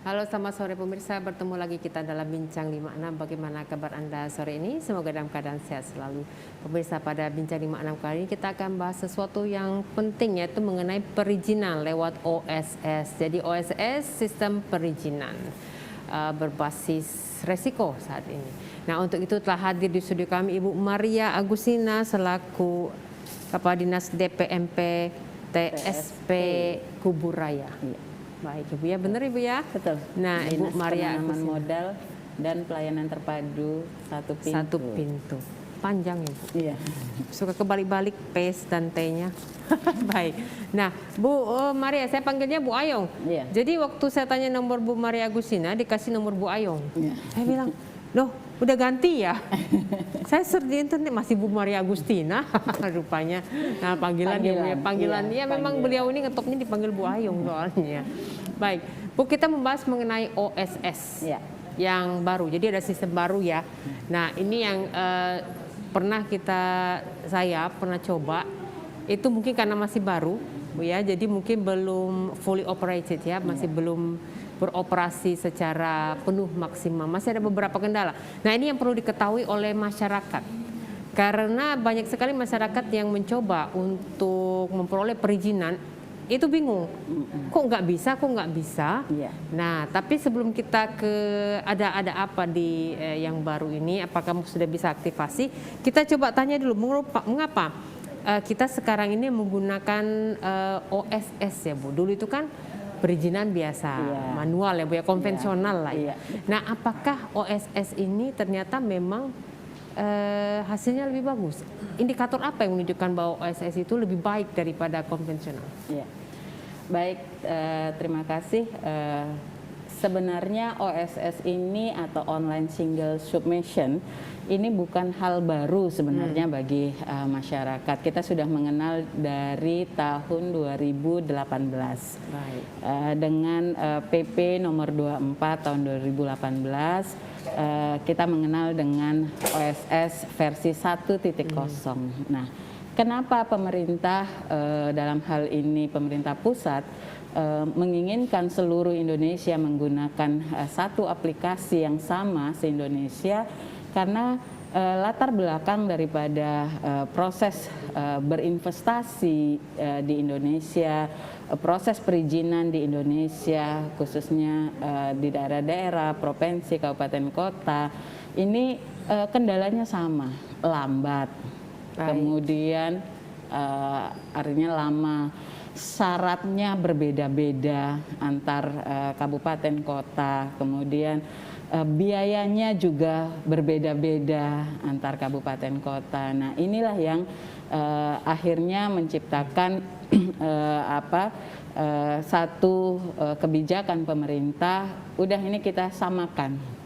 Halo, selamat sore pemirsa. Bertemu lagi kita dalam Bincang 56. Bagaimana kabar Anda sore ini? Semoga dalam keadaan sehat selalu. Pemirsa, pada Bincang 56 kali ini kita akan bahas sesuatu yang penting, yaitu mengenai perizinan lewat OSS. Jadi OSS, sistem perizinan berbasis resiko saat ini. Nah, untuk itu telah hadir di studio kami Ibu Maria Agustina selaku Kepala Dinas DPMP TSP Kuburaya. Baik Ibu ya, benar Ibu ya? Betul. Nah, Ibu Dinas Maria Penanaman Agustina. Modal dan Pelayanan Terpadu satu pintu. Satu pintu. Panjang Ibu. Iya. Suka kebalik-balik P dan T-nya. Baik. Nah, Bu Maria, saya panggilnya Bu Ayong. Iya. Jadi waktu saya tanya nomor Bu Maria Agustina, dikasih nomor Bu Ayong. Iya. Saya bilang, loh udah ganti ya? Saya search di internet masih Bu Maria Agustina rupanya. Nah, panggilan Iya, memang panggilan. beliau ini ngetopnya dipanggil Bu Ayong soalnya. Baik, Bu, kita membahas mengenai OSS. Iya. Yang baru. Jadi ada sistem baru ya. Nah, ini yang saya pernah coba. Itu mungkin karena masih baru, Bu ya. Jadi mungkin belum fully operated ya, masih belum beroperasi secara penuh maksimal. Masih ada beberapa kendala. Nah, ini yang perlu diketahui oleh masyarakat. Karena banyak sekali masyarakat yang mencoba untuk memperoleh perizinan itu bingung. Kok nggak bisa? Iya. Nah, tapi sebelum kita ada apa di yang baru ini, apakah sudah bisa aktivasi? Kita coba tanya dulu, mengapa kita sekarang ini menggunakan OSS ya Bu? Dulu itu kan perizinan biasa, manual ya Bu ya, konvensional lah ya. Nah, apakah OSS ini ternyata memang hasilnya lebih bagus? Indikator apa yang menunjukkan bahwa OSS itu lebih baik daripada konvensional? Iya. Baik, terima kasih. Sebenarnya OSS ini atau online single submission ini bukan hal baru sebenarnya bagi masyarakat. Kita sudah mengenal dari tahun 2018. Baik. Dengan PP nomor 24 tahun 2018 kita mengenal dengan OSS versi 1.0. Nah, kenapa pemerintah dalam hal ini pemerintah pusat menginginkan seluruh Indonesia menggunakan satu aplikasi yang sama se-Indonesia? Karena latar belakang daripada proses berinvestasi di Indonesia, proses perizinan di Indonesia, khususnya di daerah-daerah, provinsi, kabupaten, kota, ini kendalanya sama, lambat. Kemudian artinya lama, syaratnya berbeda-beda antar kabupaten kota, kemudian biayanya juga berbeda-beda antar kabupaten kota. Nah, inilah yang akhirnya menciptakan satu kebijakan pemerintah, udah ini kita samakan.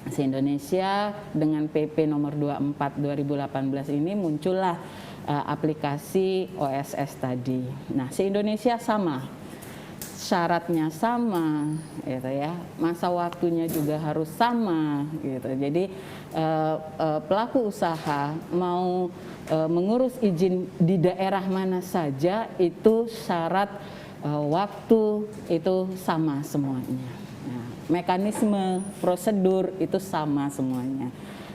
Se-Indonesia dengan PP nomor 24 2018 ini muncullah aplikasi OSS tadi. Nah, se-Indonesia sama, syaratnya sama, gitu ya. Masa waktunya juga harus sama, gitu. Jadi pelaku usaha mau mengurus izin di daerah mana saja itu syarat waktu itu sama semuanya. Nah, mekanisme prosedur itu sama semuanya.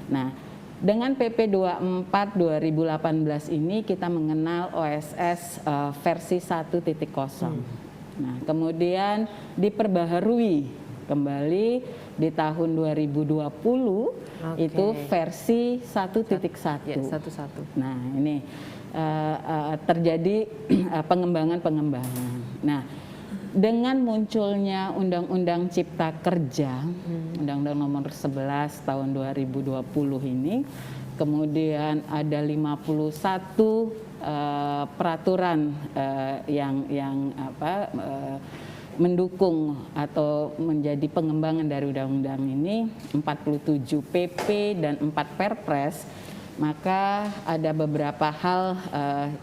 Nah, dengan PP 24 2018 ini kita mengenal OSS versi 1.0. Nah, kemudian diperbaharui kembali di tahun 2020 itu versi 1.1. Ya, 1.1. Nah, ini terjadi pengembangan. Nah, dengan munculnya Undang-Undang Cipta Kerja, Undang-Undang nomor 11 tahun 2020 ini, kemudian ada 51 peraturan yang mendukung atau menjadi pengembangan dari undang-undang ini, 47 PP dan 4 Perpres, maka ada beberapa hal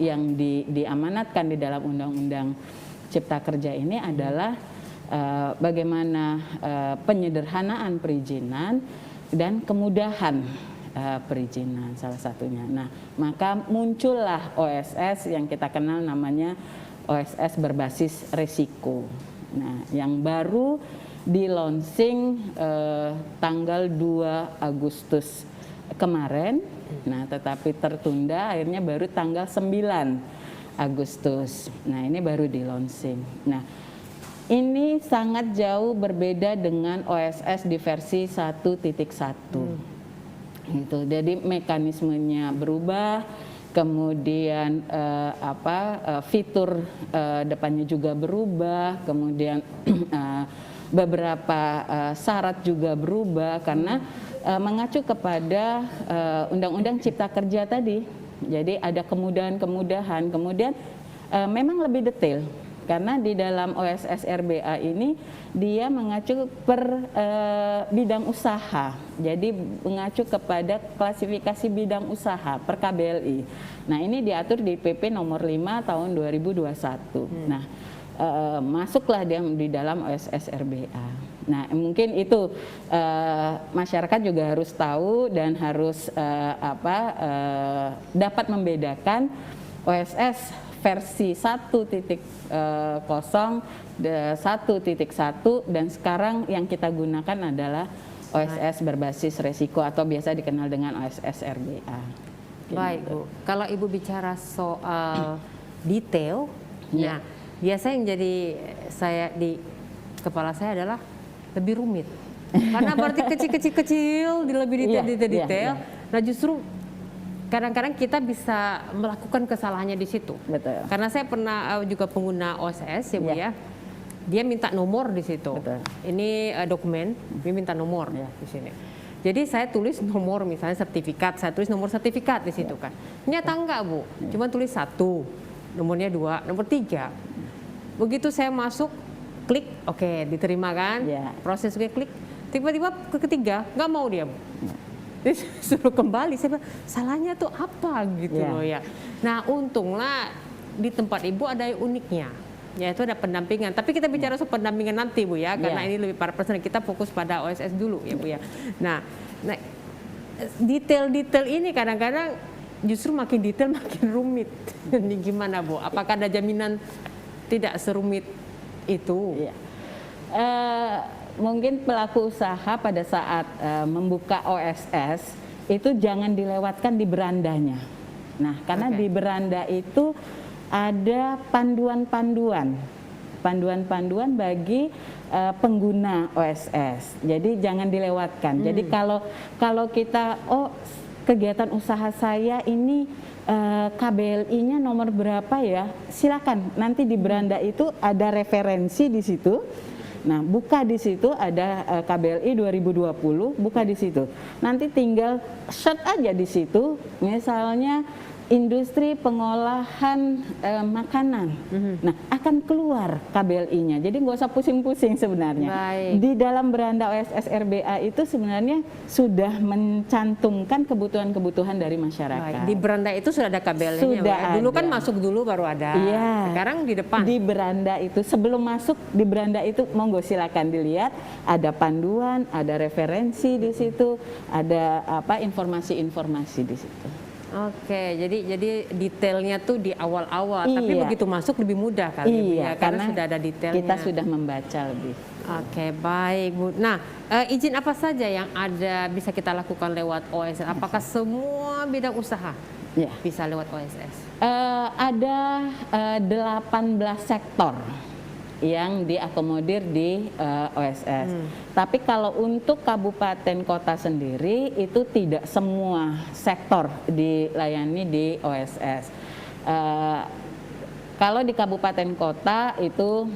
yang diamanatkan di dalam Undang-Undang Cipta Kerja ini adalah bagaimana penyederhanaan perizinan dan kemudahan perizinan salah satunya. Nah, maka muncullah OSS yang kita kenal namanya OSS berbasis resiko. Nah, yang baru di launching tanggal 2 Agustus kemarin. Nah, tetapi tertunda, akhirnya baru tanggal 9 Agustus. Nah, ini baru di launching. Nah, ini sangat jauh berbeda dengan OSS di versi 1.1. Gitu. Jadi mekanismenya berubah, kemudian fitur depannya juga berubah, kemudian beberapa syarat juga berubah karena mengacu kepada Undang-Undang Cipta Kerja tadi. Jadi ada kemudahan-kemudahan, kemudian memang lebih detail. Karena di dalam OSS RBA ini dia mengacu per bidang usaha, jadi mengacu kepada klasifikasi bidang usaha per KBLI. Nah, ini diatur di PP nomor 5 tahun 2021. Nah, masuklah dia di dalam OSS RBA. Nah, mungkin itu masyarakat juga harus tahu dan harus dapat membedakan OSS versi 1.0, 1.1 dan sekarang yang kita gunakan adalah OSS berbasis resiko atau biasa dikenal dengan OSS RBA. Baik, Bu. Kalau Ibu bicara soal detail, nah biasa yang jadi di kepala saya adalah lebih rumit. Karena berarti kecil-kecil, lebih detail. Nah, justru kadang-kadang kita bisa melakukan kesalahannya di situ. Betul. Karena saya pernah juga pengguna OSS ya Bu ya. Dia minta nomor di situ. Betul. Ini dokumen, dia minta nomor di sini. Jadi saya tulis nomor misalnya sertifikat, saya tulis nomor sertifikat di situ kan. Ternyata enggak Bu, cuma tulis 1, nomornya 2, nomor 3. Begitu saya masuk, klik, oke, diterima kan. Proses klik, tiba-tiba ke ketiga, nggak mau dia Bu. Suruh kembali, saya bilang salahnya tuh apa gitu loh ya. Nah, untunglah di tempat Ibu ada yang uniknya, yaitu ada pendampingan. Tapi kita bicara soal pendampingan nanti Bu ya, karena ini lebih para personal, kita fokus pada OSS dulu ya Bu ya. Nah detail-detail ini kadang-kadang justru makin detail makin rumit. Ini gimana Bu? Apakah ada jaminan tidak serumit itu? Mungkin pelaku usaha pada saat membuka OSS itu jangan dilewatkan di berandanya. Nah, karena di beranda itu ada panduan-panduan bagi pengguna OSS. Jadi jangan dilewatkan. Jadi kalau kita kegiatan usaha saya ini KBLI-nya nomor berapa ya? Silakan nanti di beranda itu ada referensi di situ. Nah, buka di situ ada KBLI 2020, buka di situ. Nanti tinggal search aja di situ, misalnya industri pengolahan makanan. Nah, akan keluar KBLI-nya. Jadi nggak usah pusing-pusing sebenarnya. Baik. Di dalam beranda OSS RBA itu sebenarnya sudah mencantumkan kebutuhan-kebutuhan dari masyarakat. Baik. Di beranda itu sudah ada KBLI-nya. Sudah ya? Dulu kan ada. masuk dulu baru ada. Iya. Sekarang di depan. Di beranda itu sebelum masuk di beranda itu monggo silakan dilihat, ada panduan, ada referensi di situ, ada informasi-informasi di situ. Oke, jadi detailnya tuh di awal-awal, tapi begitu masuk lebih mudah kali ya, karena sudah ada detailnya. Kita sudah membaca lebih. Oke, baik Bu. Nah, izin apa saja yang ada bisa kita lakukan lewat OSS? Apakah semua bidang usaha bisa lewat OSS? Ada 18 sektor yang diakomodir di OSS. Tapi kalau untuk kabupaten kota sendiri itu tidak semua sektor dilayani di OSS. Kalau di kabupaten kota itu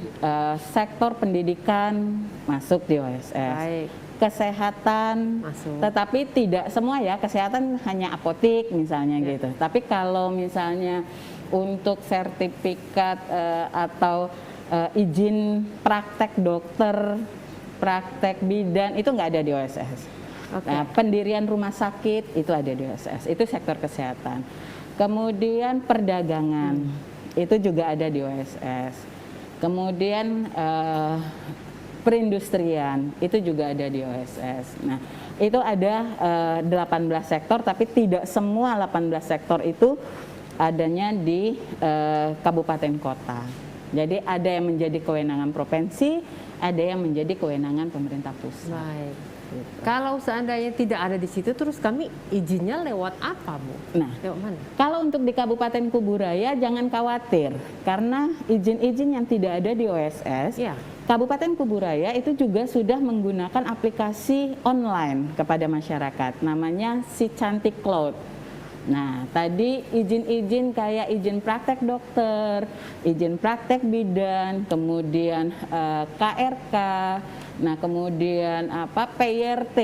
sektor pendidikan masuk di OSS. Baik. Kesehatan masuk. Tetapi tidak semua ya, kesehatan hanya apotik misalnya gitu. Tapi kalau misalnya untuk sertifikat atau izin praktek dokter, praktek bidan itu nggak ada di OSS. Nah, pendirian rumah sakit itu ada di OSS, itu sektor kesehatan. Kemudian perdagangan itu juga ada di OSS. Kemudian perindustrian itu juga ada di OSS. Nah, itu ada 18 sektor, tapi tidak semua 18 sektor itu adanya di kabupaten kota. Jadi ada yang menjadi kewenangan provinsi, ada yang menjadi kewenangan pemerintah pusat. Baik. Gitu. Kalau seandainya tidak ada di situ, terus kami izinnya lewat apa, Bu? Nah, Lewat mana? kalau untuk di Kabupaten Kuburaya jangan khawatir karena izin-izin yang tidak ada di OSS, Ya. Kabupaten Kuburaya itu juga sudah menggunakan aplikasi online kepada masyarakat, namanya Si Cantik Cloud. Nah, tadi izin-izin kayak izin praktek dokter, izin praktek bidan, kemudian KRK, nah kemudian PYRT.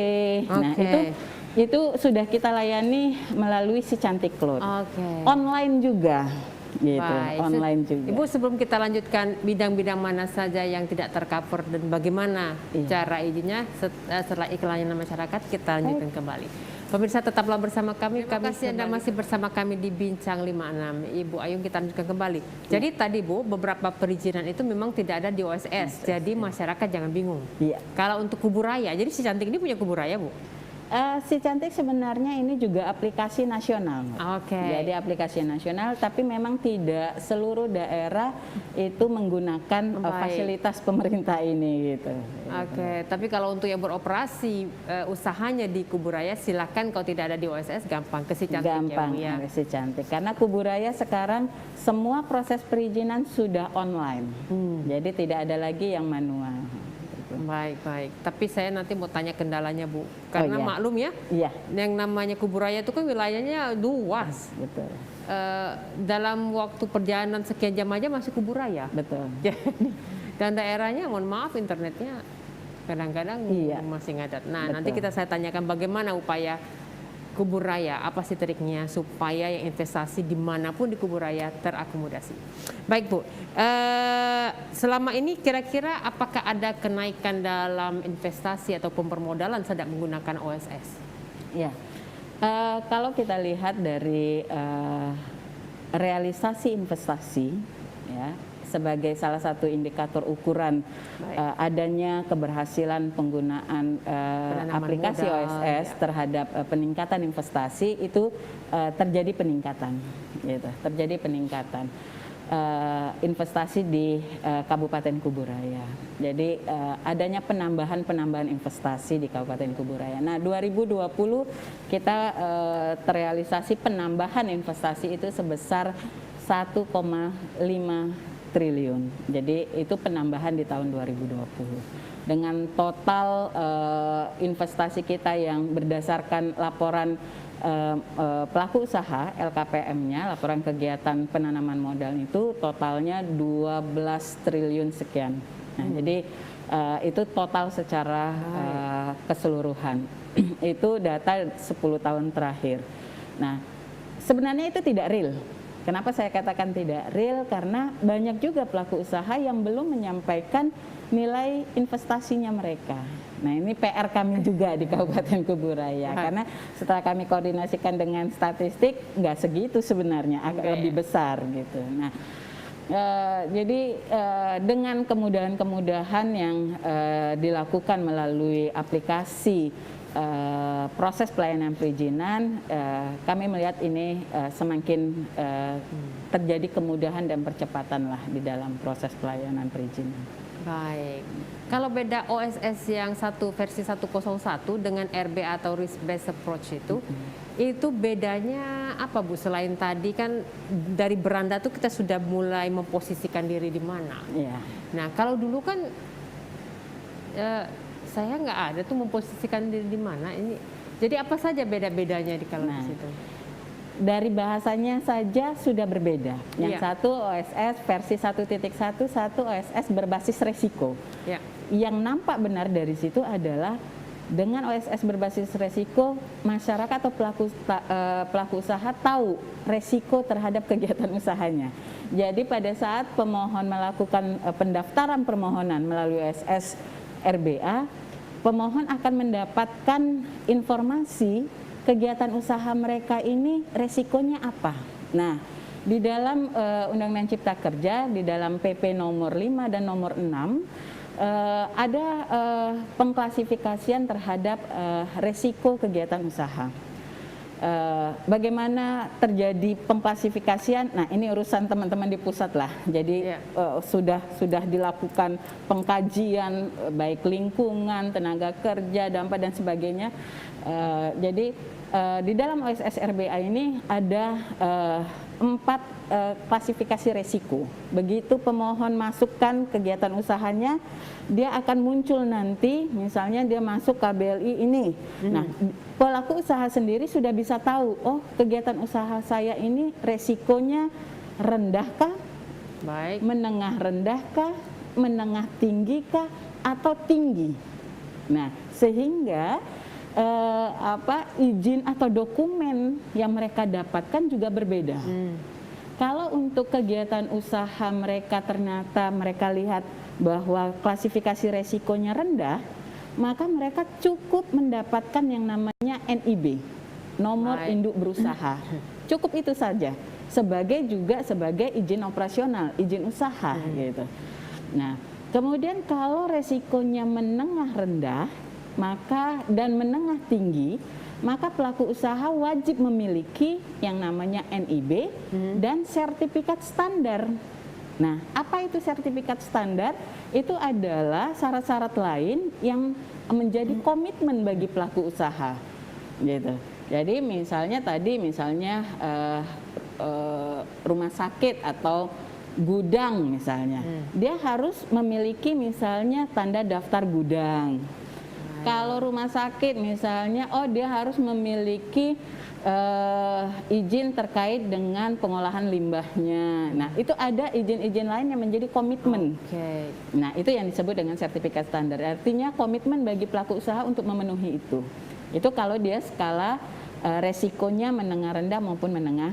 Nah, Oke. itu sudah kita layani melalui Si Cantik Cloud. Oke. Online juga. Gitu, Baik. online juga. Ibu, sebelum kita lanjutkan bidang-bidang mana saja yang tidak tercover dan bagaimana cara izinnya, setelah iklannya masyarakat kita lanjutkan kembali. Pemirsa, tetaplah bersama kami. Terima kasih Anda masih bersama kami di Bincang 56. Ibu Ayung, kita lanjutkan kembali. Jadi tadi Bu, beberapa perizinan itu memang tidak ada di OSS. Jadi masyarakat jangan bingung. Iya. Kalau untuk Kuburaya, jadi Si Cantik ini punya Kuburaya, Bu? Si Cantik sebenarnya ini juga aplikasi nasional. Oke. Jadi aplikasi nasional, tapi memang tidak seluruh daerah itu menggunakan Baik. fasilitas pemerintah ini gitu. Oke, tapi kalau untuk yang beroperasi usahanya di Kuburaya, silakan. Kalau tidak ada di OSS, gampang ke Si Cantik. Gampang Ya, Bu, ya. Si Cantik. Karena Kuburaya sekarang semua proses perizinan sudah online. Jadi tidak ada lagi yang manual. Baik, baik. Tapi saya nanti mau tanya kendalanya, Bu. Karena iya. maklum ya, Iya, yang namanya Kuburaya itu kan wilayahnya luas. betul. Dalam waktu perjalanan sekian jam aja masih Kuburaya. Betul. Jadi, dan daerahnya, mohon maaf, internetnya kadang-kadang Iya. masih ngadat. Nah, Betul. nanti saya tanyakan bagaimana upaya Kuburaya, apa sih triknya supaya yang investasi dimanapun di Kuburaya terakomodasi. Baik, Bu, selama ini kira-kira apakah ada kenaikan dalam investasi atau permodalan sedang menggunakan OSS? Ya, kalau kita lihat dari realisasi investasi, ya, sebagai salah satu indikator ukuran adanya keberhasilan penggunaan aplikasi modal, OSS ya. terhadap peningkatan investasi itu terjadi peningkatan, gitu. Terjadi peningkatan investasi di Kabupaten Kuburaya. Jadi adanya penambahan investasi di Kabupaten Kuburaya. Nah, 2020 kita terrealisasi penambahan investasi itu sebesar 1,5 triliun. Jadi itu penambahan di tahun 2020. Dengan total investasi kita yang berdasarkan laporan pelaku usaha LKPM-nya, laporan kegiatan penanaman modal itu totalnya 12 triliun sekian. Nah, jadi itu total secara keseluruhan. Itu data 10 tahun terakhir. Nah, sebenarnya itu tidak real. Kenapa saya katakan tidak real? Karena banyak juga pelaku usaha yang belum menyampaikan nilai investasinya mereka. Nah, ini PR kami juga di Kabupaten Kuburaya. Karena setelah kami koordinasikan dengan statistik, nggak segitu sebenarnya, agak lebih besar gitu. Nah, jadi dengan kemudahan-kemudahan yang dilakukan melalui aplikasi proses pelayanan perizinan, kami melihat ini semakin terjadi kemudahan dan percepatan lah di dalam proses pelayanan perizinan. Baik. Kalau beda OSS yang versi 101 dengan RB atau risk based approach itu bedanya apa, Bu? Selain tadi kan dari beranda tuh kita sudah mulai memposisikan diri di mana. Ya. Nah, kalau dulu kan saya nggak ada tuh memposisikan diri di mana ini. Jadi apa saja beda-bedanya di kalau di situ? Dari bahasanya saja sudah berbeda. Yang Iya. satu OSS versi 1.1, satu OSS berbasis resiko. Ya. Yang nampak benar dari situ adalah dengan OSS berbasis resiko, masyarakat atau pelaku usaha tahu resiko terhadap kegiatan usahanya. Jadi pada saat pemohon melakukan pendaftaran permohonan melalui OSS RBA, pemohon akan mendapatkan informasi kegiatan usaha mereka ini resikonya apa. Nah, di dalam Undang-Undang Cipta Kerja, di dalam PP nomor 5 dan nomor 6, ada pengklasifikasian terhadap resiko kegiatan usaha. bagaimana terjadi pengklasifikasian. Nah, ini urusan teman-teman di pusat lah. Jadi sudah dilakukan pengkajian baik lingkungan, tenaga kerja, dampak dan sebagainya. Jadi di dalam OSS RBA ini ada 4 klasifikasi resiko. Begitu pemohon masukkan kegiatan usahanya, dia akan muncul nanti, misalnya dia masuk KBLI ini. Nah, pelaku usaha sendiri sudah bisa tahu, oh kegiatan usaha saya ini resikonya rendahkah, Baik. menengah rendahkah, menengah tinggikah, atau tinggi. Nah, sehingga izin atau dokumen yang mereka dapatkan juga berbeda. Kalau untuk kegiatan usaha mereka ternyata mereka lihat bahwa klasifikasi resikonya rendah, maka mereka cukup mendapatkan yang namanya NIB, nomor induk berusaha. Cukup itu saja, sebagai izin operasional, izin usaha gitu. Nah, kemudian kalau resikonya menengah rendah, maka dan menengah tinggi, maka pelaku usaha wajib memiliki yang namanya NIB dan sertifikat standar. Nah, apa itu sertifikat standar? Itu adalah syarat-syarat lain yang menjadi komitmen bagi pelaku usaha, gitu. Jadi misalnya rumah sakit atau gudang misalnya, dia harus memiliki misalnya tanda daftar gudang. Kalau rumah sakit misalnya, dia harus memiliki izin terkait dengan pengolahan limbahnya. Nah, itu ada izin-izin lain yang menjadi komitmen. Nah, itu yang disebut dengan sertifikat standar. Artinya komitmen bagi pelaku usaha untuk memenuhi itu. Itu kalau dia skala resikonya menengah rendah maupun menengah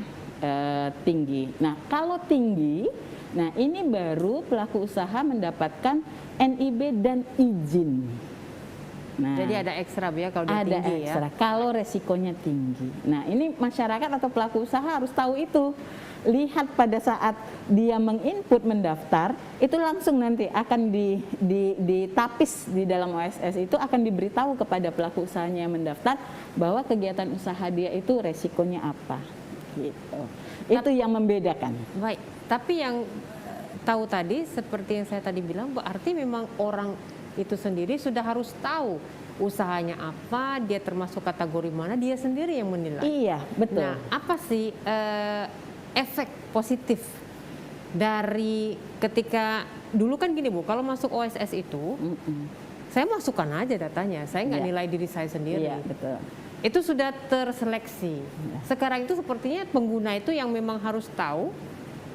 tinggi. Nah, kalau tinggi, nah ini baru pelaku usaha mendapatkan NIB dan izin. Nah, jadi ada ekstra ya kalau dia ada tinggi ekstra, kalau resikonya tinggi. Nah, ini masyarakat atau pelaku usaha harus tahu itu. Lihat pada saat dia menginput mendaftar, itu langsung nanti akan ditapis di dalam OSS, itu akan diberitahu kepada pelaku usahanya yang mendaftar bahwa kegiatan usaha dia itu resikonya apa. Gitu. Itu yang membedakan. Baik, tapi yang tahu tadi seperti yang saya tadi bilang, berarti memang orang itu sendiri sudah harus tahu usahanya apa, dia termasuk kategori mana, dia sendiri yang menilai. Iya, betul. Nah, apa sih efek positif dari ketika dulu kan gini Bu, kalau masuk OSS itu, saya masukkan aja datanya, saya nggak nilai diri saya sendiri. Iya, betul. Itu sudah terseleksi. Sekarang itu sepertinya pengguna itu yang memang harus tahu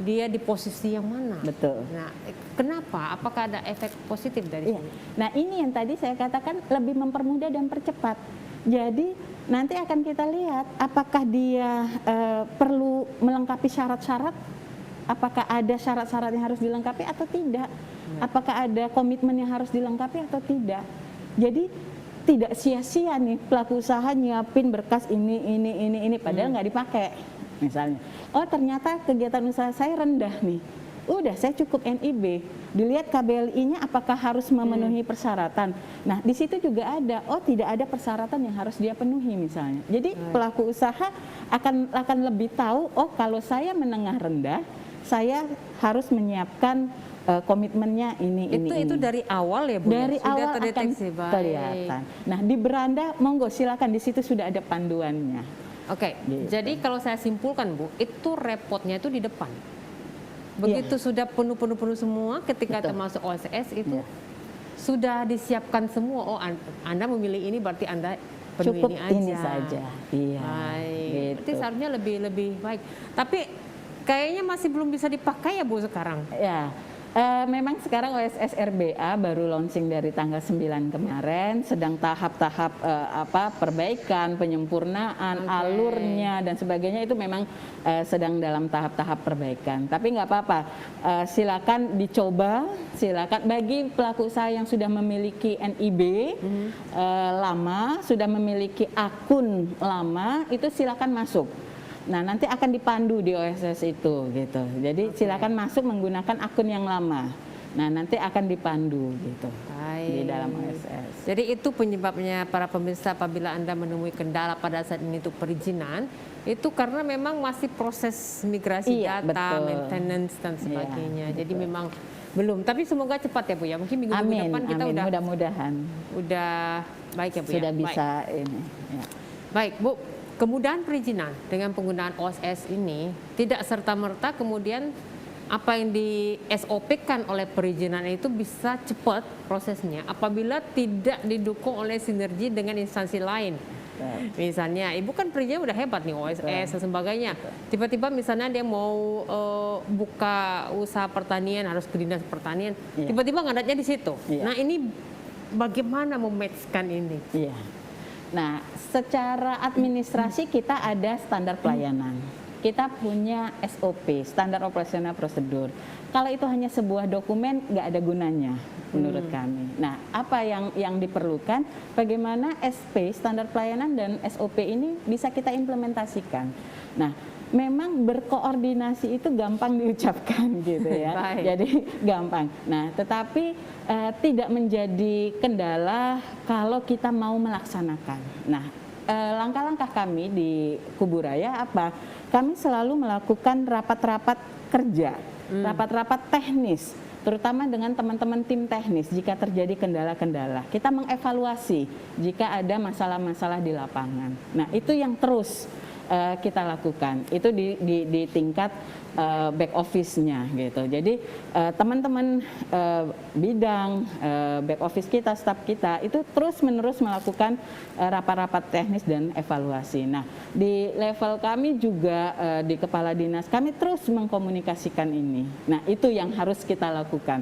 dia di posisi yang mana. Betul. Nah, kenapa? Apakah ada efek positif dari sini? Nah, ini yang tadi saya katakan lebih mempermudah dan percepat. Jadi nanti akan kita lihat apakah dia perlu melengkapi syarat-syarat, apakah ada syarat-syarat yang harus dilengkapi atau tidak, apakah ada komitmen yang harus dilengkapi atau tidak. Jadi tidak sia-sia nih pelaku usaha nyiapin berkas ini padahal nggak dipakai. Misalnya, oh ternyata kegiatan usaha saya rendah nih, udah saya cukup NIB, dilihat KBLI-nya apakah harus memenuhi persyaratan. Nah, di situ juga ada, oh tidak ada persyaratan yang harus dia penuhi misalnya. Jadi pelaku usaha akan lebih tahu, oh kalau saya menengah rendah, saya harus menyiapkan komitmennya ini. Itu dari awal ya Bu? Dari sudah awal terdeteksi. akan kelihatan. Nah, di beranda monggo silakan, di situ sudah ada panduannya. Oke, jadi kalau saya simpulkan Bu, itu repotnya itu di depan. Begitu sudah penuh semua, ketika termasuk OSS itu sudah disiapkan semua. Oh, Anda memilih ini berarti Anda penuhi Cukup ini aja. Saja. Iya. Baik. Gitu. Berarti seharusnya lebih baik. Tapi kayaknya masih belum bisa dipakai ya Bu sekarang. Ya. Memang sekarang OSS RBA baru launching dari tanggal 9 kemarin, sedang tahap-tahap perbaikan, penyempurnaan, alurnya dan sebagainya itu memang sedang dalam tahap-tahap perbaikan. Tapi nggak apa-apa, silakan dicoba, silakan bagi pelaku usaha yang sudah memiliki NIB lama, sudah memiliki akun lama, itu silakan masuk. Nah, nanti akan dipandu di OSS itu gitu. Jadi silakan masuk menggunakan akun yang lama. Nah, nanti akan dipandu gitu. Baik. di dalam OSS. Jadi itu penyebabnya para pemirsa apabila Anda menemui kendala pada saat ini untuk perizinan, itu karena memang masih proses migrasi Iya, data, betul. maintenance dan Iya, sebagainya. Jadi betul. memang belum, tapi semoga cepat ya Bu ya. Mungkin minggu Amin, depan kita amin. Mudah-mudahan udah baik ya Bu sudah ya. bisa ini. Ya. Baik Bu, kemudahan perizinan dengan penggunaan OSS ini tidak serta-merta kemudian apa yang di SOP-kan oleh perizinan itu bisa cepat prosesnya apabila tidak didukung oleh sinergi dengan instansi lain. Misalnya, Ibu kan perizinan udah hebat nih OSS dan sebagainya. Tiba-tiba misalnya dia mau buka usaha pertanian harus ke dinas pertanian, Iya. tiba-tiba ngadatnya di situ. Iya. Nah ini bagaimana mematchkan ini? Iya. Nah, secara administrasi kita ada standar pelayanan. Kita punya SOP, standar operasional prosedur. Kalau itu hanya sebuah dokumen, nggak ada gunanya menurut kami. Nah, apa yang diperlukan? Bagaimana SP, standar pelayanan dan SOP ini bisa kita implementasikan. Nah, memang berkoordinasi itu gampang diucapkan gitu ya. Baik. Jadi gampang. Nah, tetapi tidak menjadi kendala kalau kita mau melaksanakan. Nah, langkah-langkah kami di Kuburaya apa? Kami selalu melakukan rapat-rapat kerja, rapat-rapat teknis, terutama dengan teman-teman tim teknis jika terjadi kendala-kendala. Kita mengevaluasi jika ada masalah-masalah di lapangan. Nah, itu yang terus kita lakukan. Itu di tingkat back office-nya gitu. Jadi teman-teman bidang back office kita, staf kita itu terus-menerus melakukan rapat-rapat teknis dan evaluasi. Nah, di level kami juga di kepala dinas kami terus mengkomunikasikan ini. Nah, itu yang harus kita lakukan.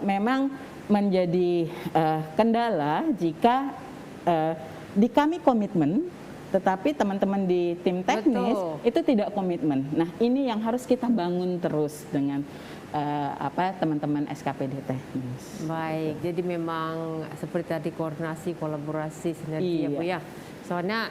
Memang menjadi kendala jika di kami komitmen, tetapi teman-teman di tim teknis itu tidak komitmen. Nah, ini yang harus kita bangun terus dengan teman-teman SKPD teknis. Baik, jadi memang seperti tadi koordinasi, kolaborasi, sinergi ya Bu ya. Soalnya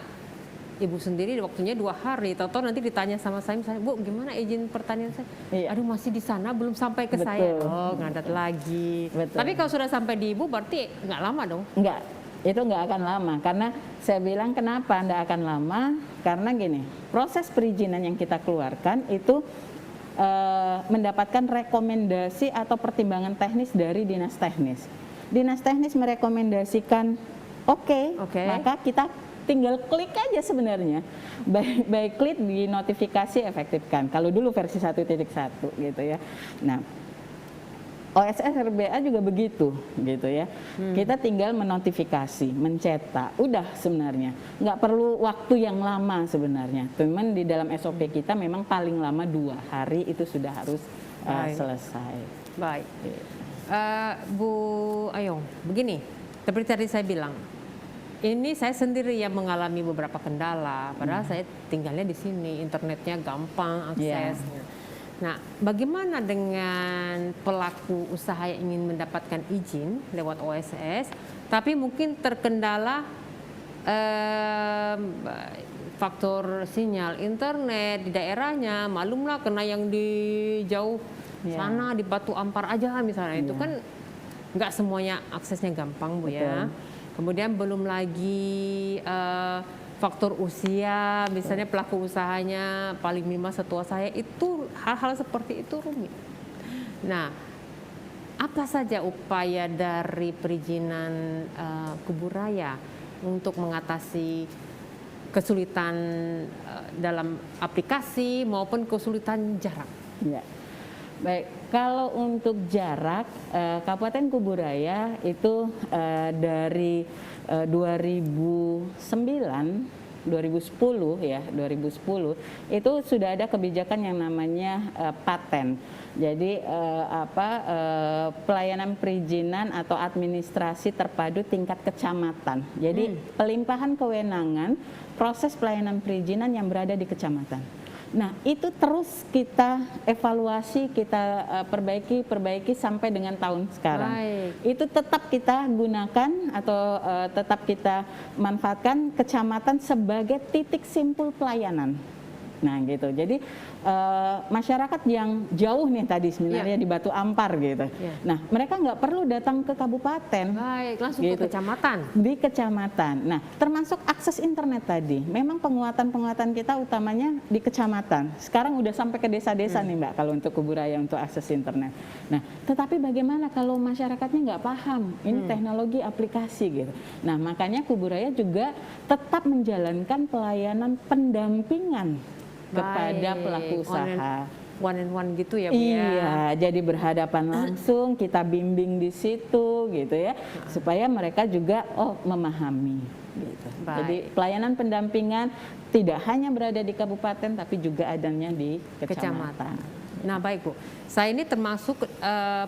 Ibu sendiri waktunya 2 hari, tahu-tahu nanti ditanya sama saya misalnya, Bu gimana izin pertanian saya? Iya. Aduh masih di sana belum sampai ke saya. Oh ngadat lagi. Betul. Tapi kalau sudah sampai di Ibu berarti nggak lama dong? Enggak, itu nggak akan lama karena saya bilang kenapa nggak akan lama, karena gini, proses perizinan yang kita keluarkan itu mendapatkan rekomendasi atau pertimbangan teknis dari dinas teknis. Dinas teknis merekomendasikan oke, maka kita tinggal klik aja sebenarnya, baik klik di notifikasi efektifkan. Kalau dulu versi 1.1 gitu ya. Nah, OSS RBA juga begitu gitu ya. Kita tinggal menotifikasi, mencetak, udah sebenarnya. Nggak perlu waktu yang lama sebenarnya. Cuman di dalam SOP kita memang paling lama 2 hari itu sudah harus selesai. Baik. Bu Ayong, begini, seperti tadi saya bilang, ini saya sendiri yang mengalami beberapa kendala, padahal saya tinggalnya di sini, internetnya gampang aksesnya. Nah, bagaimana dengan pelaku usaha yang ingin mendapatkan izin lewat OSS, tapi mungkin terkendala faktor sinyal internet di daerahnya, malumlah kena yang di jauh sana di Batu Ampar aja misalnya, itu kan nggak semuanya aksesnya gampang Bu ya. Kemudian belum lagi faktor usia, misalnya pelaku usahanya paling minimal setua saya, itu hal-hal seperti itu rumit. Nah, apa saja upaya dari perizinan Kuburaya untuk mengatasi kesulitan dalam aplikasi maupun kesulitan jarak? Ya. Baik, kalau untuk jarak, Kabupaten Kuburaya itu dari 2010 ya, 2010 itu sudah ada kebijakan yang namanya paten. Jadi pelayanan perizinan atau administrasi terpadu tingkat kecamatan. Jadi pelimpahan kewenangan proses pelayanan perizinan yang berada di kecamatan. Nah, itu terus kita evaluasi, kita perbaiki sampai dengan tahun sekarang. Baik. Itu tetap kita gunakan atau tetap kita manfaatkan kecamatan sebagai titik simpul pelayanan. Nah gitu. Jadi masyarakat yang jauh nih tadi sebenarnya di Batu Ampar gitu. Nah mereka nggak perlu datang ke kabupaten. Baik, langsung gitu. ke kecamatan. Di kecamatan. Nah termasuk akses internet tadi. Memang penguatan kita utamanya di kecamatan. Sekarang udah sampai ke desa-desa nih Mbak kalau untuk Kuburaya untuk akses internet. Nah tetapi bagaimana kalau masyarakatnya nggak paham ini teknologi aplikasi gitu. Nah makanya Kuburaya juga tetap menjalankan pelayanan pendampingan kepada pelaku usaha. One and one gitu ya Bu ya? Iya, jadi berhadapan langsung, kita bimbing di situ gitu ya, supaya mereka juga memahami. Gitu. Jadi pelayanan pendampingan tidak hanya berada di kabupaten, tapi juga adanya di kecamatan. Nah baik Bu, saya ini termasuk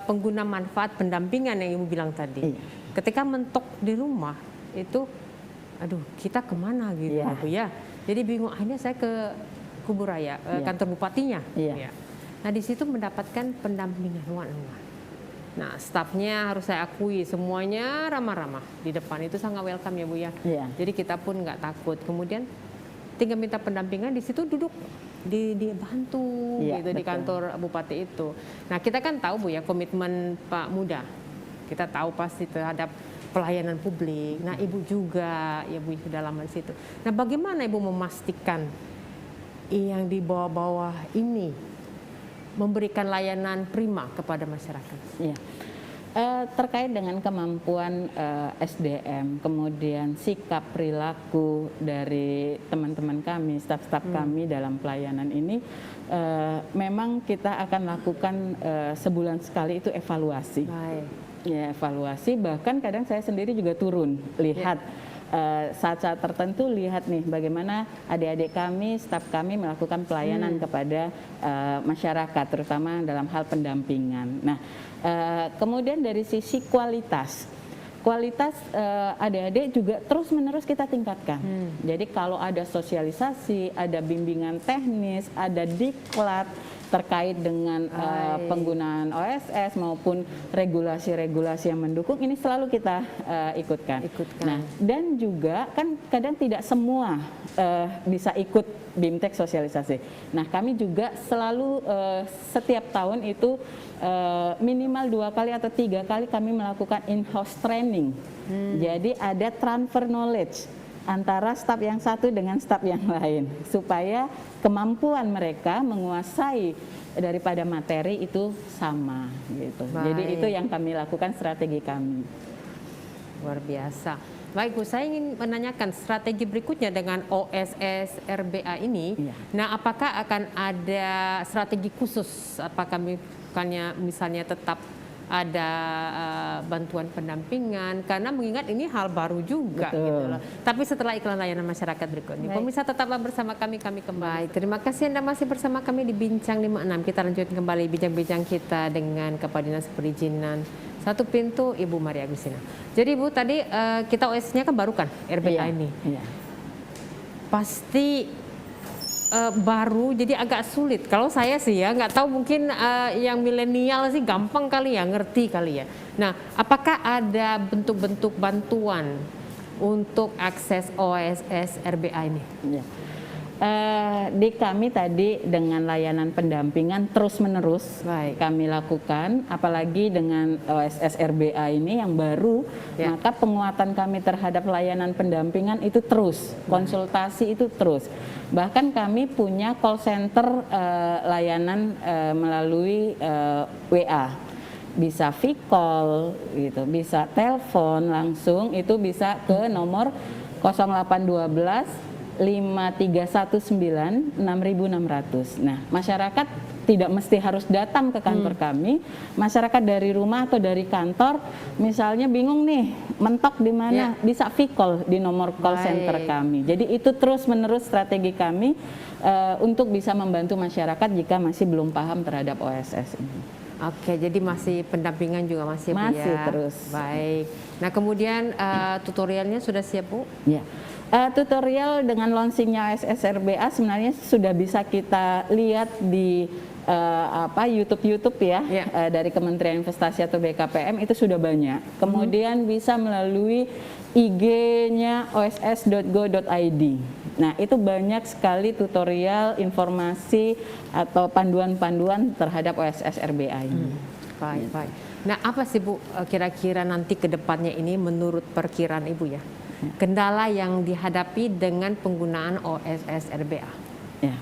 pengguna manfaat pendampingan yang Ibu bilang tadi. Iya. Ketika mentok di rumah itu, aduh kita kemana gitu Bu ya? Jadi bingung, akhirnya saya ke Kuburaya, kantor bupatinya. Iya. Nah di situ mendapatkan pendampingan one-on-one. Nah stafnya harus saya akui semuanya ramah-ramah di depan, itu sangat welcome ya Bu ya. Iya. Jadi kita pun nggak takut. Kemudian tinggal minta pendampingan di situ duduk dibantu gitu di kantor bupati itu. Nah kita kan tahu Bu ya komitmen Pak Muda. Kita tahu pasti terhadap pelayanan publik. Nah Ibu juga ya Bu sudah lama di situ. Nah bagaimana Ibu memastikan yang di bawah-bawah ini memberikan layanan prima kepada masyarakat? Ya. Terkait dengan kemampuan SDM, kemudian sikap perilaku dari teman-teman kami, staf-staf kami dalam pelayanan ini, memang kita akan lakukan sebulan sekali itu evaluasi. Baik. Ya, evaluasi, bahkan kadang saya sendiri juga turun lihat. Saat-saat tertentu lihat nih bagaimana adik-adik kami, staf kami melakukan pelayanan kepada masyarakat, terutama dalam hal pendampingan. Nah, kemudian dari sisi kualitas adik-adik juga terus-menerus kita tingkatkan. Jadi kalau ada sosialisasi, ada bimbingan teknis, ada diklat terkait dengan penggunaan OSS maupun regulasi-regulasi yang mendukung, ini selalu kita ikutkan. Nah, dan juga kan kadang tidak semua bisa ikut BIMTEK sosialisasi. Nah, kami juga selalu setiap tahun itu minimal 2 kali atau 3 kali kami melakukan in-house training. Jadi ada transfer knowledge antara staf yang satu dengan staf yang lain supaya kemampuan mereka menguasai daripada materi itu sama gitu. Baik. Jadi itu yang kami lakukan, strategi kami. Luar biasa. Baik Bu, saya ingin menanyakan strategi berikutnya dengan OSS RBA ini. Iya. Nah, apakah akan ada strategi khusus? Apakah misalnya tetap ada bantuan pendampingan, karena mengingat ini hal baru juga gitu loh. Tapi setelah iklan layanan masyarakat berikut ini, pemirsa tetaplah bersama kami kembali. Baik, terima kasih Anda masih bersama kami di Bincang 56. Kita lanjutkan kembali bincang-bincang kita dengan Kepala Dinas Perizinan Satu Pintu Ibu Maria Agustina. Jadi Ibu tadi kita OS-nya kan baru kan RBA ini. Iya. Pasti baru, jadi agak sulit. Kalau saya sih ya nggak tahu, mungkin yang milenial sih gampang kali ya, ngerti kali ya. Nah, apakah ada bentuk-bentuk bantuan untuk akses OSS RBA ini? Ya. Di kami tadi dengan layanan pendampingan terus-menerus kami lakukan, apalagi dengan OSS RBA ini yang baru, maka penguatan kami terhadap layanan pendampingan itu terus, konsultasi itu terus. Bahkan kami punya call center layanan melalui WA. Bisa V-call gitu, bisa telepon langsung, itu bisa ke nomor 0812 5319 6600. Nah, masyarakat tidak mesti harus datang ke kantor kami. Masyarakat dari rumah atau dari kantor, misalnya bingung nih, mentok di mana, bisa V-call di nomor call center kami. Jadi itu terus-menerus strategi kami untuk bisa membantu masyarakat jika masih belum paham terhadap OSS ini. Oke, jadi masih pendampingan juga masih Bu, masih ya? Terus. Baik. Nah, kemudian tutorialnya sudah siap Bu? Ya. Tutorial dengan launchingnya OSS RBA sebenarnya sudah bisa kita lihat di YouTube ya, dari Kementerian Investasi atau BKPM itu sudah banyak. Kemudian bisa melalui IG-nya oss.go.id Nah, itu banyak sekali tutorial, informasi atau panduan-panduan terhadap OSS RBA ini. Baik, baik. Nah, apa sih Bu kira-kira nanti ke depannya ini menurut perkiraan Ibu ya? Kendala yang dihadapi dengan penggunaan OSS RBA. Ya.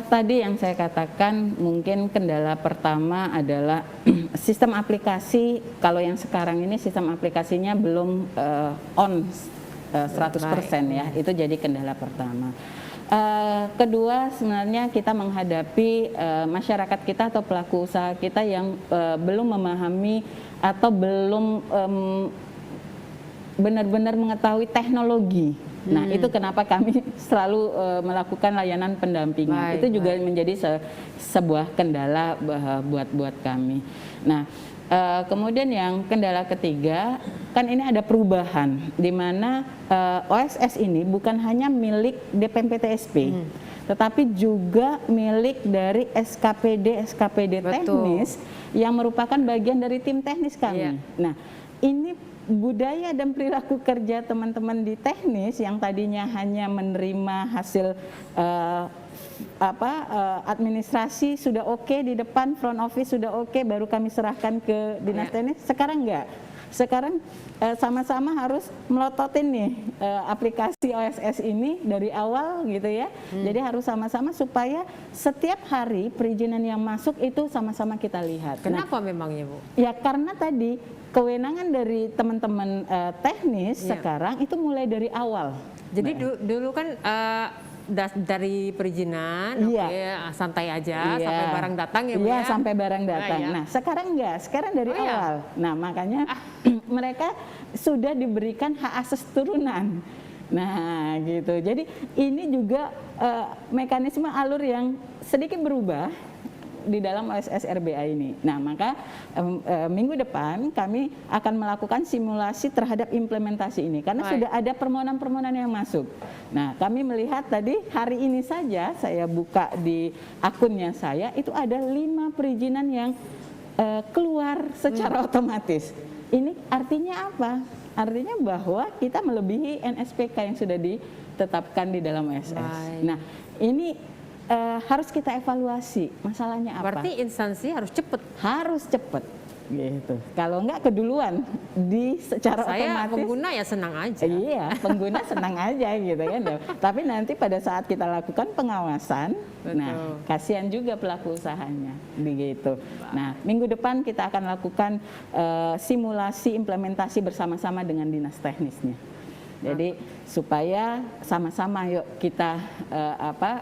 Tadi yang saya katakan mungkin kendala pertama adalah sistem aplikasi. Kalau yang sekarang ini sistem aplikasinya belum on 100% ya, itu jadi kendala pertama. Kedua, sebenarnya kita menghadapi masyarakat kita atau pelaku usaha kita yang belum memahami atau belum benar-benar mengetahui teknologi. Nah, itu kenapa kami selalu melakukan layanan pendampingan. Itu juga menjadi sebuah kendala buat kami. Nah, kemudian yang kendala ketiga, kan ini ada perubahan di mana OSS ini bukan hanya milik DPMPTSP, tetapi juga milik dari SKPD teknis yang merupakan bagian dari tim teknis kami. Nah, ini budaya dan perilaku kerja teman-teman di teknis yang tadinya hanya menerima hasil administrasi sudah oke di depan, front office sudah oke, baru kami serahkan ke dinas teknis. Sekarang enggak. Sekarang sama-sama harus melototin nih aplikasi OSS ini dari awal gitu ya. Jadi harus sama-sama supaya setiap hari perizinan yang masuk itu sama-sama kita lihat. Kenapa memangnya Bu? Ya karena tadi kewenangan dari teman-teman teknis sekarang itu mulai dari awal. Jadi dulu kan dari perizinan, santai aja sampai barang datang ya Bu ya? Sampai barang datang. Nah sekarang enggak, sekarang dari awal. Nah makanya mereka sudah diberikan hak akses turunan. Nah gitu, jadi ini juga mekanisme alur yang sedikit berubah di dalam OSS RBA ini. Nah, maka minggu depan kami akan melakukan simulasi terhadap implementasi ini karena sudah ada permohonan-permohonan yang masuk. Nah, kami melihat tadi hari ini saja saya buka di akunnya saya itu ada 5 perizinan yang keluar secara otomatis. Ini artinya apa? Artinya bahwa kita melebihi NSPK yang sudah ditetapkan di dalam OSS. Nah, ini harus kita evaluasi masalahnya apa. Berarti instansi harus cepat. Harus cepat gitu. Kalau enggak keduluan secara otomatis. Saya pengguna ya senang aja. Iya, pengguna senang aja gitu kan. Tapi nanti pada saat kita lakukan pengawasan, nah kasihan juga pelaku usahanya begitu. Nah, minggu depan kita akan lakukan simulasi implementasi bersama-sama dengan dinas teknisnya. Jadi supaya sama-sama yuk kita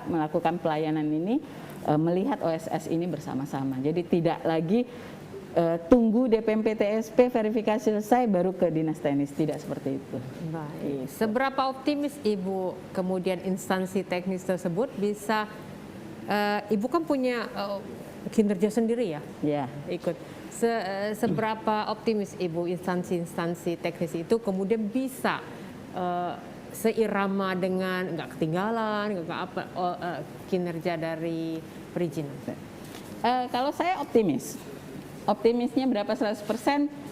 melakukan pelayanan ini, melihat OSS ini bersama-sama. Jadi tidak lagi tunggu DPMPTSP verifikasi selesai baru ke dinas teknis, tidak seperti itu. Baik. Seberapa optimis Ibu kemudian instansi teknis tersebut bisa, Ibu kan punya kinerja sendiri ya? Ya. Ikut. Seberapa optimis Ibu instansi-instansi teknis itu kemudian bisa seirama dengan nggak ketinggalan, nggak apa kinerja dari perizinan? Kalau saya optimisnya berapa 100%?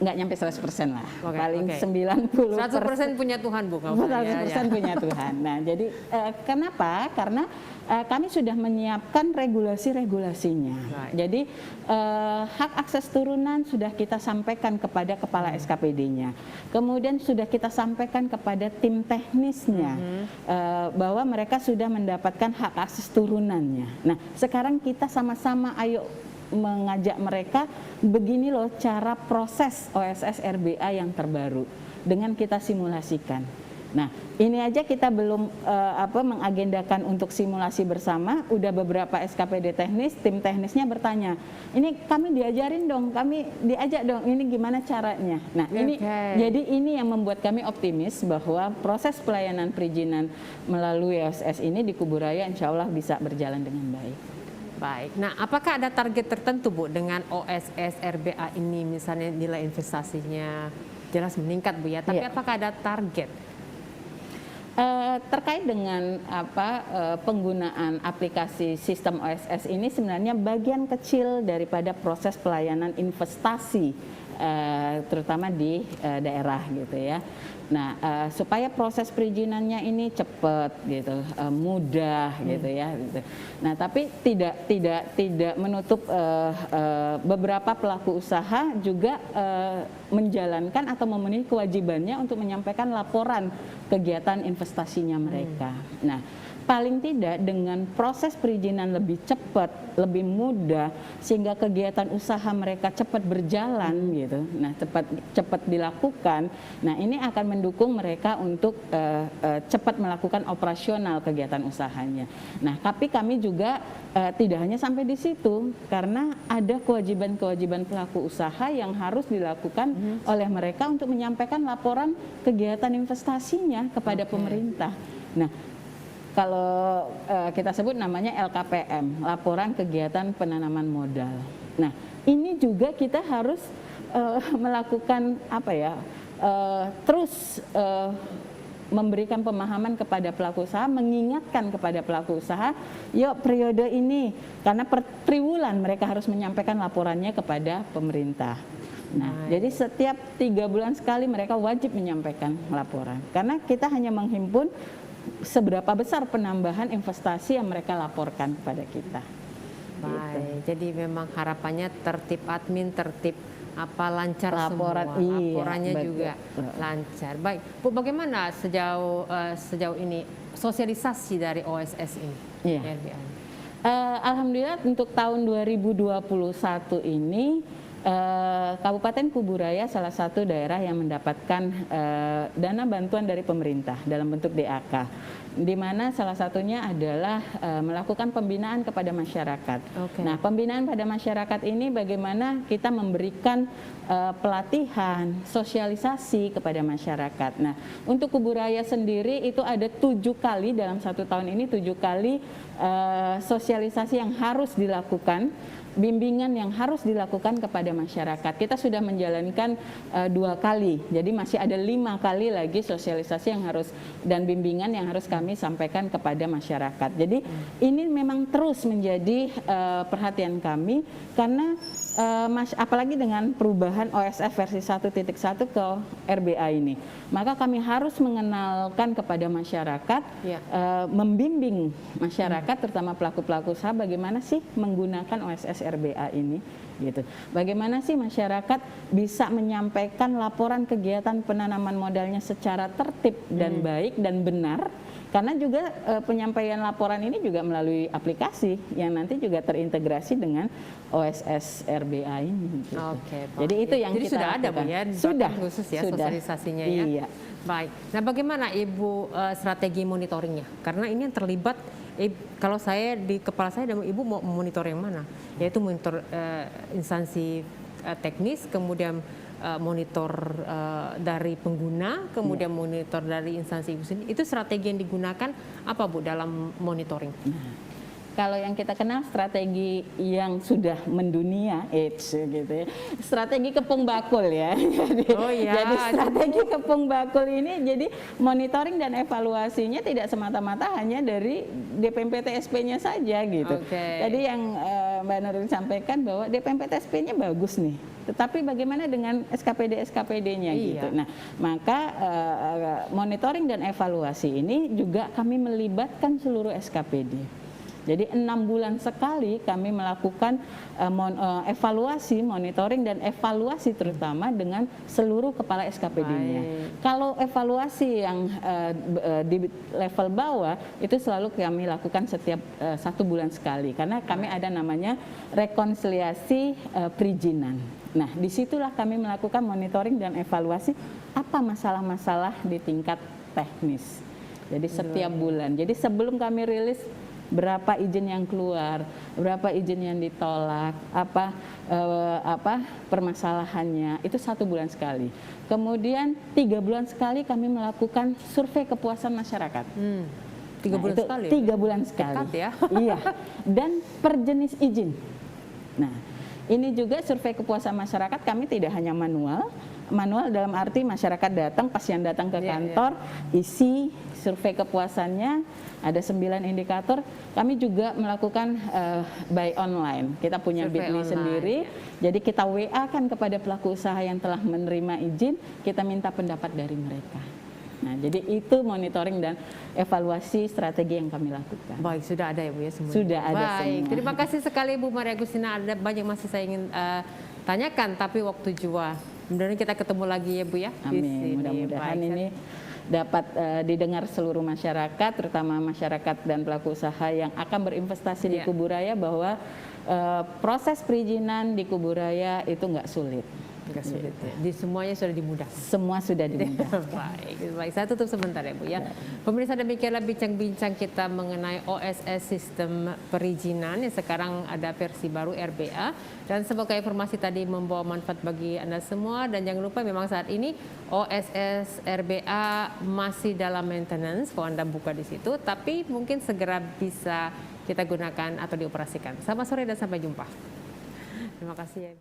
Nggak nyampe 100% lah, paling 90%. 100% punya Tuhan Bu. 100% punya Tuhan. Nah jadi kenapa? Karena kami sudah menyiapkan regulasi-regulasinya. Jadi hak akses turunan sudah kita sampaikan kepada kepala SKPD-nya. Kemudian sudah kita sampaikan kepada tim teknisnya bahwa mereka sudah mendapatkan hak akses turunannya. Nah sekarang kita sama-sama ayo mengajak mereka, begini loh cara proses OSS RBA yang terbaru dengan kita simulasikan. Nah ini aja kita belum mengagendakan untuk simulasi bersama, udah beberapa SKPD teknis, tim teknisnya bertanya, ini kami diajarin dong, kami diajak dong, ini gimana caranya. Nah jadi ini yang membuat kami optimis bahwa proses pelayanan perizinan melalui OSS ini di Kuburaya insya Allah bisa berjalan dengan baik. Baik, nah apakah ada target tertentu Bu dengan OSS RBA ini, misalnya nilai investasinya jelas meningkat Bu ya, tapi apakah ada target? Terkait dengan penggunaan aplikasi sistem OSS ini sebenarnya bagian kecil daripada proses pelayanan investasi terutama di daerah gitu ya. Nah, supaya proses perizinannya ini cepat gitu, mudah gitu ya. Gitu. Nah, tapi tidak menutup beberapa pelaku usaha juga menjalankan atau memenuhi kewajibannya untuk menyampaikan laporan kegiatan investasinya mereka. Nah, paling tidak dengan proses perizinan lebih cepat, lebih mudah, sehingga kegiatan usaha mereka cepat berjalan gitu. Nah, cepat dilakukan. Nah, ini akan mendukung mereka untuk cepat melakukan operasional kegiatan usahanya. Nah, tapi kami juga tidak hanya sampai di situ, karena ada kewajiban-kewajiban pelaku usaha yang harus dilakukan oleh mereka untuk menyampaikan laporan kegiatan investasinya kepada pemerintah. Nah, kalau kita sebut namanya LKPM, Laporan Kegiatan Penanaman Modal. Nah, ini juga kita harus melakukan apa ya, terus memberikan pemahaman kepada pelaku usaha, mengingatkan kepada pelaku usaha, yuk periode ini, karena per triwulan mereka harus menyampaikan laporannya kepada pemerintah. Nah, jadi setiap 3 bulan sekali mereka wajib menyampaikan laporan, karena kita hanya menghimpun seberapa besar penambahan investasi yang mereka laporkan kepada kita. Baik, jadi memang harapannya tertib admin, tertib lancar laporan, semua, laporannya betul. juga lancar. Baik, Bu, bagaimana sejauh ini sosialisasi dari OSS ini? Iya. RBA? Alhamdulillah untuk tahun 2021 ini Kabupaten Kuburaya salah satu daerah yang mendapatkan dana bantuan dari pemerintah dalam bentuk DAK, di mana salah satunya adalah melakukan pembinaan kepada masyarakat. Okay. Nah, pembinaan pada masyarakat ini bagaimana kita memberikan pelatihan, sosialisasi kepada masyarakat. Nah, untuk Kuburaya sendiri itu ada 7 kali dalam 1 tahun ini, 7 kali sosialisasi yang harus dilakukan, bimbingan yang harus dilakukan kepada masyarakat. Kita sudah menjalankan 2 kali, jadi masih ada 5 kali lagi sosialisasi yang harus dan bimbingan yang harus kami sampaikan kepada masyarakat. Jadi ini memang terus menjadi perhatian kami, karena apalagi dengan perubahan OSF versi 1.1 ke RBA ini, maka kami harus mengenalkan kepada masyarakat, membimbing masyarakat terutama pelaku-pelaku usaha bagaimana sih menggunakan OSS RBA ini gitu. Bagaimana sih masyarakat bisa menyampaikan laporan kegiatan penanaman modalnya secara tertib dan baik dan benar, karena juga penyampaian laporan ini juga melalui aplikasi yang nanti juga terintegrasi dengan OSS RBA ini gitu. Oke, jadi itu yang jadi kita sudah lakukan. ada, Bu, ya, sudah khusus ya sudah. sosialisasinya ya. Iya. Baik. Nah, bagaimana Ibu strategi monitoringnya? Karena ini yang terlibat, kalau saya di kepala saya dan Ibu mau monitor yang mana? Yaitu monitor instansi teknis, kemudian monitor dari pengguna, kemudian monitor dari instansi Ibu sendiri. Itu strategi yang digunakan apa, Bu, dalam monitoring? Kalau yang kita kenal strategi yang sudah mendunia, gitu ya. Strategi kepung bakul ya. Jadi strategi kepung bakul ini, jadi monitoring dan evaluasinya tidak semata-mata hanya dari DPMP-TSP-nya saja gitu. Tadi yang Mbak Nurul sampaikan bahwa DPMP-TSP-nya bagus nih, tetapi bagaimana dengan SKPD-SKPD-nya gitu. Nah, maka monitoring dan evaluasi ini juga kami melibatkan seluruh SKPD. Jadi 6 bulan sekali kami melakukan evaluasi, monitoring dan evaluasi terutama dengan seluruh kepala SKPD-nya. Kalau evaluasi yang di level bawah itu selalu kami lakukan setiap 1 bulan sekali, karena kami ada namanya rekonsiliasi perizinan. Nah, disitulah kami melakukan monitoring dan evaluasi apa masalah-masalah di tingkat teknis. Jadi setiap bulan. Jadi sebelum kami rilis berapa izin yang keluar, berapa izin yang ditolak, apa permasalahannya, itu 1 bulan sekali. Kemudian 3 bulan sekali kami melakukan survei kepuasan masyarakat. 3 bulan sekali? 3 bulan sekali. Dekat ya? Iya. Dan per jenis izin. Nah, ini juga survei kepuasan masyarakat kami tidak hanya manual dalam arti masyarakat datang, pasien datang ke kantor, isi survei kepuasannya, ada 9 indikator. Kami juga melakukan by online. Kita punya Bitly sendiri, jadi kita WA kan kepada pelaku usaha yang telah menerima izin, kita minta pendapat dari mereka. Nah, jadi itu monitoring dan evaluasi strategi yang kami lakukan. Baik, sudah ada ya Bu ya semua. Sudah ada Baik, semua. terima kasih sekali Bu Maria Agustina. Ada banyak masih saya ingin tanyakan, tapi waktu jua. Mudah-mudahan kita ketemu lagi ya Bu ya. Di Amin. sini. Mudah-mudahan Baik, ini dapat didengar seluruh masyarakat, terutama masyarakat dan pelaku usaha yang akan berinvestasi di Iya. Kuburaya, bahwa proses perizinan di Kuburaya itu nggak sulit. Nggak sulit ya. Di semuanya sudah dimudahkan. Semua sudah dimudahkan. Baik, saya tutup sebentar ya Bu ya. Pemirsa, demikianlah bincang-bincang kita mengenai OSS sistem perizinan yang sekarang ada versi baru RBA, dan semoga informasi tadi membawa manfaat bagi Anda semua. Dan jangan lupa memang saat ini OSS RBA masih dalam maintenance kalau Anda buka di situ, tapi mungkin segera bisa kita gunakan atau dioperasikan. Selamat sore dan sampai jumpa. Terima kasih ya.